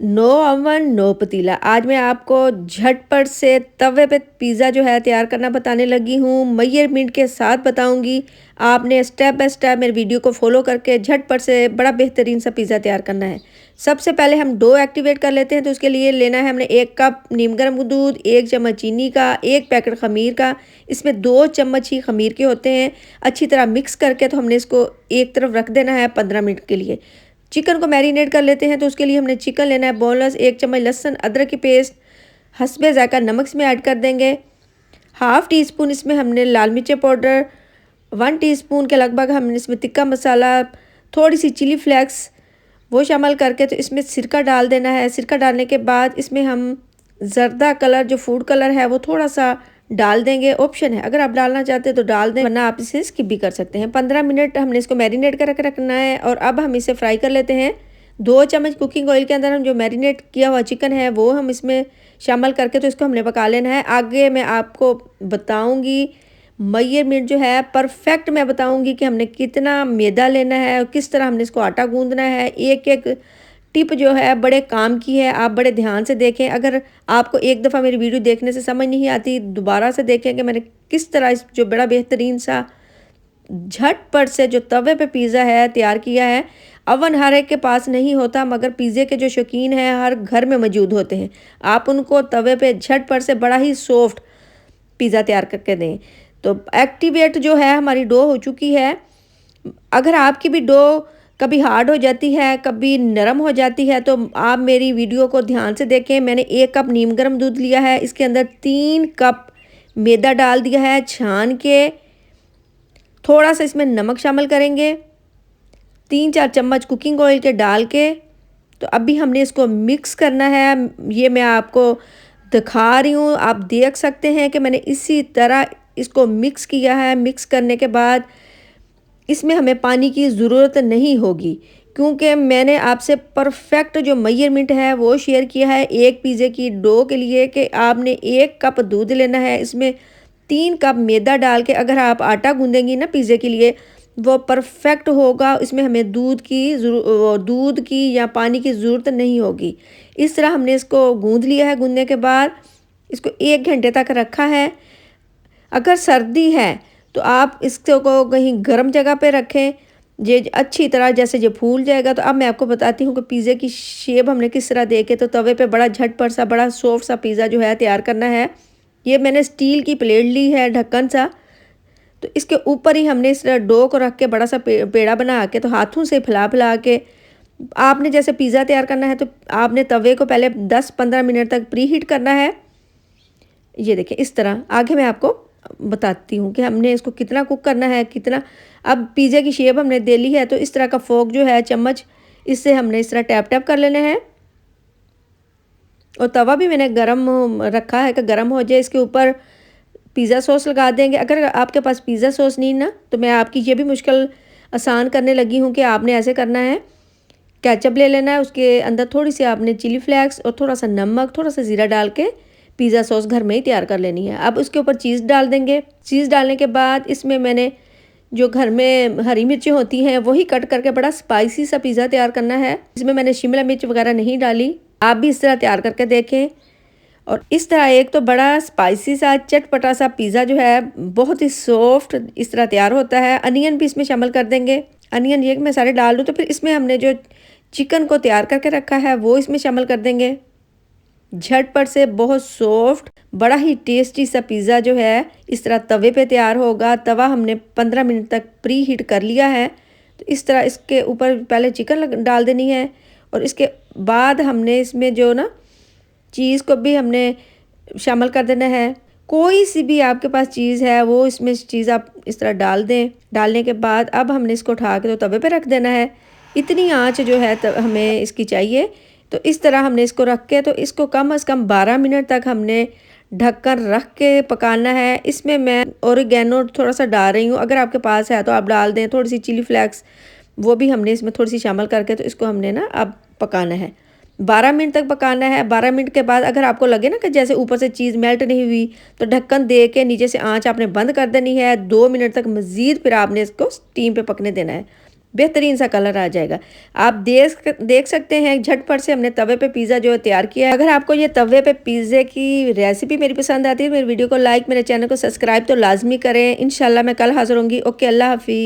No oven no पतीला। आज मैं आपको झटपट से तवे पे पिज़्ज़ा जो है तैयार करना बताने लगी हूँ। मेजरमेंट के साथ बताऊँगी। आपने स्टेप बाय स्टेप मेरे वीडियो को फॉलो करके झटपट से बड़ा बेहतरीन सा पिज़्ज़ा तैयार करना है। सबसे पहले हम डो एक्टिवेट कर लेते हैं, तो उसके लिए लेना है हमने 1 कप नीम गर्म दूध, 1 चम्मच चीनी का, 1 पैकेट खमीर का। इसमें 2 चम्मच ही खमीर के होते हैं। अच्छी तरह मिक्स करके तो हमने इसको एक तरफ रख देना है 15 मिनट के लिए। चिकन को मैरिनेट कर लेते हैं, तो उसके लिए हमने चिकन लेना है बोनलेस, 1 चम्मच लहसुन अदरक की पेस्ट, हस्बे ज़ायका नमक इसमें ऐड कर देंगे। हाफ़ टी स्पून इसमें हमने लाल मिर्च पाउडर, 1 टीस्पून के लगभग हमने इसमें तिक्का मसाला, थोड़ी सी चिली फ्लेक्स वो शामिल करके तो इसमें सिरका डाल देना है। सिरका डालने के बाद इसमें हम ज़र्दा कलर जो फूड कलर है वो थोड़ा सा डाल देंगे, ऑप्शन है, अगर आप डालना चाहते हैं तो डाल दें, वरना आप इसे स्किप भी कर सकते हैं। 15 मिनट हमने इसको मैरिनेट करके रखना है और अब हम इसे फ्राई कर लेते हैं। 2 चम्मच कुकिंग ऑयल के अंदर हम जो मैरिनेट किया हुआ चिकन है वो हम इसमें शामिल करके तो इसको हमने पका लेना है। आगे मैं आपको बताऊँगी मेजरमेंट जो है परफेक्ट, मैं बताऊँगी कि हमने कितना मैदा लेना है और किस तरह हमने इसको आटा गूँदना है। एक-एक टिप जो है बड़े काम की है, आप बड़े ध्यान से देखें। अगर आपको एक दफ़ा मेरी वीडियो देखने से समझ नहीं आती, दोबारा से देखें कि मैंने किस तरह इस जो बड़ा बेहतरीन सा झटपट से जो तवे पे पिज़्ज़ा है तैयार किया है। अवन हर एक के पास नहीं होता, मगर पिज़्ज़े के जो शौकीन हैं हर घर में मौजूद होते हैं। आप उनको तवे पे झटपट से बड़ा ही सॉफ्ट पिज़्ज़ा तैयार करके दें। तो एक्टिवेट जो है हमारी डो हो चुकी है। अगर आपकी भी डो कभी हार्ड हो जाती है, कभी नरम हो जाती है, तो आप मेरी वीडियो को ध्यान से देखें। मैंने 1 कप नीम गर्म दूध लिया है, इसके अंदर 3 कप मैदा डाल दिया है छान के। थोड़ा सा इसमें नमक शामिल करेंगे, 3-4 चम्मच कुकिंग ऑयल के डाल के तो अभी हमने इसको मिक्स करना है। ये मैं आपको दिखा रही हूँ, आप देख सकते हैं कि मैंने इसी तरह इसको मिक्स किया है। मिक्स करने के बाद इसमें हमें पानी की ज़रूरत नहीं होगी, क्योंकि मैंने आपसे परफेक्ट जो मेजरमेंट है वो शेयर किया है एक पिज़्ज़े की डो के लिए कि आपने 1 कप दूध लेना है, इसमें 3 कप मैदा डाल के अगर आप आटा गूँधेंगी ना पिज़्ज़े के लिए वो परफेक्ट होगा। इसमें हमें दूध की या पानी की ज़रूरत नहीं होगी। इस तरह हमने इसको गूँध लिया है। गूँधने के बाद इसको 1 घंटे तक रखा है। अगर सर्दी है तो आप इसको कहीं गर्म जगह पे रखें, ये अच्छी तरह जैसे ये फूल जाएगा। तो अब मैं आपको बताती हूँ कि पिज़्ज़े की शेप हमने किस तरह दे के तो तवे पे बड़ा झटपट सा बड़ा सॉफ्ट सा पिज़्ज़ा जो है तैयार करना है। ये मैंने स्टील की प्लेट ली है ढक्कन सा, तो इसके ऊपर ही हमने इस डो को रख के बड़ा सा पेड़ा बना के तो हाथों से फैला के आपने जैसे पिज़्ज़ा तैयार करना है तो आपने तवे को पहले 10-15 मिनट तक प्री हीट करना है। ये देखिए इस तरह। आगे मैं आपको बताती हूँ कि हमने इसको कितना कुक करना है, कितना। अब पिज़्ज़ा की शेप हमने दे ली है, तो इस तरह का फोक जो है चम्मच, इससे हमने इस तरह टैप टैप कर लेने हैं। और तवा भी मैंने गरम रखा है कि गरम हो जाए। इसके ऊपर पिज़्ज़ा सॉस लगा देंगे। अगर आपके पास पिज़्ज़ा सॉस नहीं ना, तो मैं आपकी ये भी मुश्किल आसान करने लगी हूँ कि आपने ऐसे करना है। केचप ले लेना है, उसके अंदर थोड़ी सी आपने चिली फ्लेक्स और थोड़ा सा नमक, थोड़ा सा ज़ीरा डाल के पिज़्ज़ा सॉस घर में ही तैयार कर लेनी है। अब उसके ऊपर चीज़ डाल देंगे। चीज़ डालने के बाद इसमें मैंने जो घर में हरी मिर्चें होती हैं वही कट करके बड़ा स्पाइसी सा पिज़्ज़ा तैयार करना है। इसमें मैंने शिमला मिर्च वगैरह नहीं डाली। आप भी इस तरह तैयार करके देखें। और इस तरह एक तो बड़ा स्पाइसी सा चटपटा सा पिज़्ज़ा जो है बहुत ही सॉफ्ट इस तरह तैयार होता है। अनियन भी इसमें शामिल कर देंगे। अनियन ये मैं सारे डाल दूँ, तो फिर इसमें हमने जो चिकन को तैयार करके रखा है वो इसमें शामिल कर देंगे। झटपट से बहुत सॉफ्ट बड़ा ही टेस्टी सा पिज़्ज़ा जो है इस तरह तवे पे तैयार होगा। तवा हमने 15 मिनट तक प्री हीट कर लिया है। तो इस तरह इसके ऊपर पहले चिकन डाल देनी है और इसके बाद हमने इसमें जो ना चीज़ को भी हमने शामिल कर देना है। कोई सी भी आपके पास चीज़ है वो इसमें चीज़ आप इस तरह डाल दें। डालने के बाद अब हमने इसको उठा के तो तवे पे रख देना है। इतनी आंच जो है हमें इसकी चाहिए। तो इस तरह हमने इसको रख के तो इसको कम से कम 12 मिनट तक हमने ढककर रख के पकाना है। इसमें मैं ऑरिगेनो थोड़ा सा डाल रही हूँ, अगर आपके पास है तो आप डाल दें। थोड़ी सी चिली फ्लेक्स वो भी हमने इसमें थोड़ी सी शामिल करके तो इसको हमने ना अब पकाना है। 12 मिनट तक पकाना है। 12 मिनट के बाद अगर आपको लगे ना कि जैसे ऊपर से चीज़ मेल्ट नहीं हुई, तो ढक्कन दे के नीचे से आंच आपने बंद कर देनी है। 2 मिनट तक मज़ीद फिर आपने इसको स्टीम पे पकने देना है। बेहतरीन सा कलर आ जाएगा। आप देख सकते हैं झटपट से हमने तवे पे पिज़्ज़ा जो है तैयार किया है। अगर आपको ये तवे पे पिज़्ज़े की रेसिपी मेरी पसंद आती है, मेरी वीडियो को लाइक, मेरे चैनल को सब्सक्राइब तो लाजमी करें। इंशाल्लाह मैं कल हाज़िर होंगी। ओके, अल्लाह हाफ़िज़।